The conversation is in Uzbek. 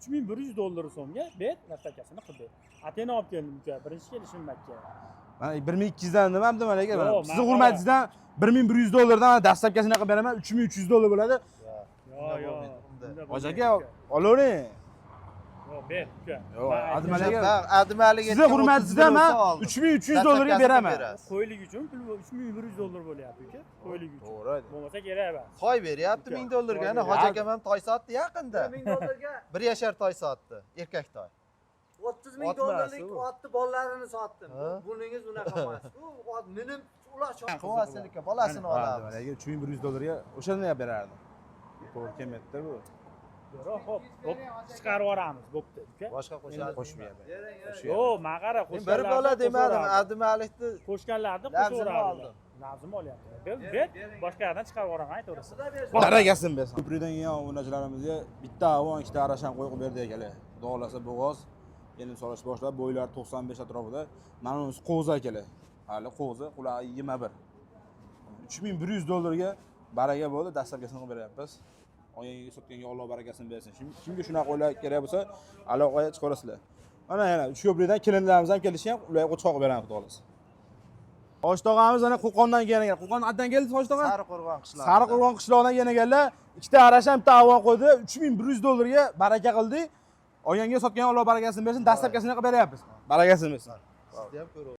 $3100 so'mga ber, dastlabkasini qilib ber. Ateni olib keldim uka, birinchi kelishim Makka. Mana 1200 dan nima dedim aka? Yo'q, Sizni hurmatingizdan $1100 dastlabkasini qilib beraman, $3300 bo'ladi. Yo'q. Hoji aka, olavering. Yo'q, ber uka. Yo'q, Adimaliga sizni hurmatingizdan men $3300 ga beraman. Qo'ylik uchun pul $3100 bo'lyapti uka. Qo'ylik uchun. To'g'ri. Bo'lmasa kerak emas. Toy beryapti $1000 ga. Hoji akam ham toy sotdi yaqinda. $1000 Bir yashar toy sotdi, erkak toy. $30,000 otni bolalarini sotdim. Buningiz unaqa emas. U ot minib ular Quvvatlilikka bolasini olamiz. Mana $3100 ga o'shani berardim. To'g'ri kelmaydi bu. Hop, chiqarib yuboramiz, bo'pti uka. Boshqa qo'shadi. Qo'shmayapti. Yo'q, men qara Men bir bola demadim, Adimalikni qo'shganlarni labzini qo'shaveradi. oldim. Labzim olyapti. Ber, boshqa yerdan chiqarib yuboraman, aytaverasiz. Barakasin bersin. Ko'prikdan kelgan obunachilarimizga bitta avon, ikkita arashan qo'yib berdi akalar. Xudo bo'g'oz endi solish boshlab, bo'ylari 95 atrofida. Mana bunisi qo'zi akalar. Hali qo'zi, qulog'i 21. $3100 ga baraka bo'ldi, dastlabkasini qilib beryapmiz. Oyangiga sotganga Alloh barakasini bersin. Kimga shunaqa qo'ylar kerak bo'lsa, aloqaga chiqarasizlar. Mana yana shu ko'prikdan kelinlarimiz ham kelishgan, ularga qo'chqoq beramiz, xudo xolasa. Hoji tog'amiz ana Qo'qondan kelgan. Qo'qon addan keldi Hoji tog'a? Sariqo'rg'on qishlog'i. Sariqo'rg'on qishlog'idan kelganlar, ikkita arashan, bitta avon qo'ydi, $3100 ga baraka qildi. Oyanga sotgan Alloh barakasini bersin, dastlabkasini qilib beryapmiz. Barakasini bersin. Sizni ham ko'rib